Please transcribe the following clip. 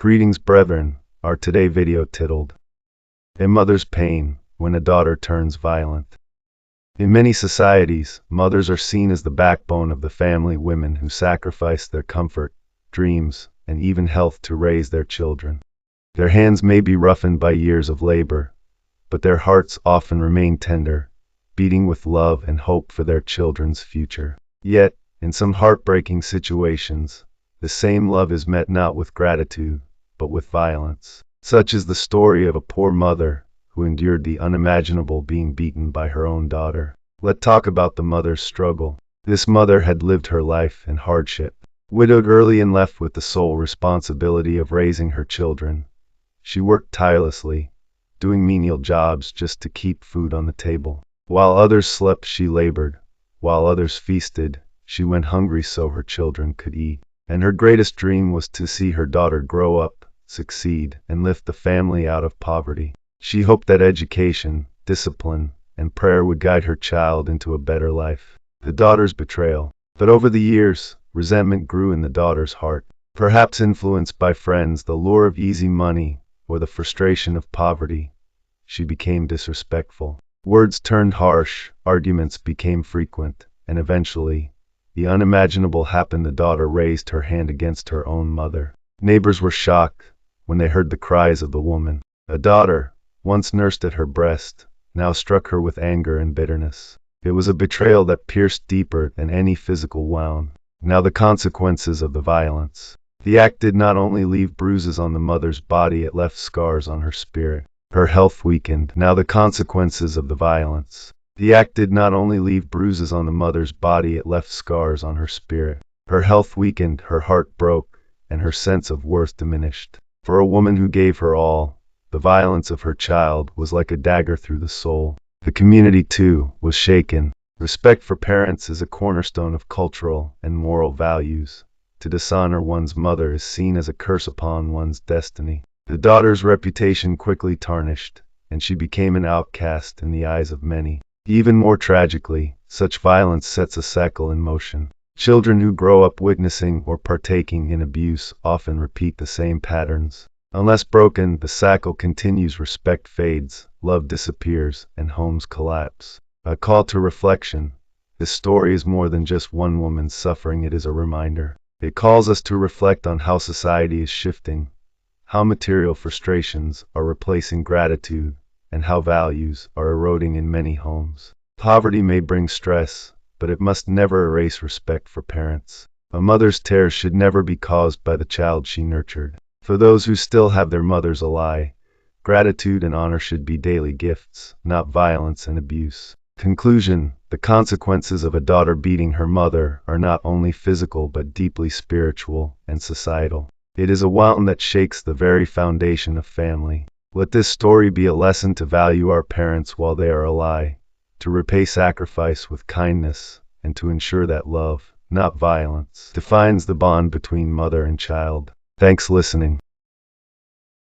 Greetings, brethren. Our today video titled, A Mother's Pain When a Daughter Turns Violent. In many societies, mothers are seen as the backbone of the family, women who sacrifice their comfort, dreams, and even health to raise their children. Their hands may be roughened by years of labor, but their hearts often remain tender, beating with love and hope for their children's future. Yet, in some heartbreaking situations, the same love is met not with gratitude, but with violence. Such is the story of a poor mother who endured the unimaginable, being beaten by her own daughter. Let's talk about the mother's struggle. This mother had lived her life in hardship. Widowed early and left with the sole responsibility of raising her children, she worked tirelessly, doing menial jobs just to keep food on the table. While others slept, she labored. While others feasted, she went hungry so her children could eat. And her greatest dream was to see her daughter grow up, succeed, and lift the family out of poverty. She hoped that education, discipline, and prayer would guide her child into a better life. The daughter's betrayal. But over the years, resentment grew in the daughter's heart. Perhaps influenced by friends, the lure of easy money, or the frustration of poverty, she became disrespectful. Words turned harsh, arguments became frequent, and eventually, the unimaginable happened. The daughter raised her hand against her own mother. Neighbors were shocked when they heard the cries of the woman. A daughter, once nursed at her breast, now struck her with anger and bitterness. It was a betrayal that pierced deeper than any physical wound. Now the consequences of the violence. The act did not only leave bruises on the mother's body, it left scars on her spirit. Her health weakened. Now the consequences of the violence. The act did not only leave bruises on the mother's body, it left scars on her spirit. Her health weakened, her heart broke, and her sense of worth diminished. For a woman who gave her all, the violence of her child was like a dagger through the soul. The community, too, was shaken. Respect for parents is a cornerstone of cultural and moral values. To dishonor one's mother is seen as a curse upon one's destiny. The daughter's reputation quickly tarnished, and she became an outcast in the eyes of many. Even more tragically, such violence sets a cycle in motion. Children who grow up witnessing or partaking in abuse often repeat the same patterns. Unless broken, the cycle continues. Respect fades, love disappears, and homes collapse. A call to reflection. This story is more than just one woman's suffering, it is a reminder. It calls us to reflect on how society is shifting, how material frustrations are replacing gratitude, and how values are eroding in many homes. Poverty may bring stress, but it must never erase respect for parents. A mother's tears should never be caused by the child she nurtured. For those who still have their mothers alive, gratitude and honor should be daily gifts, not violence and abuse. Conclusion. The consequences of a daughter beating her mother are not only physical but deeply spiritual and societal. It is a wound that shakes the very foundation of family. Let this story be a lesson to value our parents while they are alive, to repay sacrifice with kindness, and to ensure that love, not violence, defines the bond between mother and child. Thanks for listening.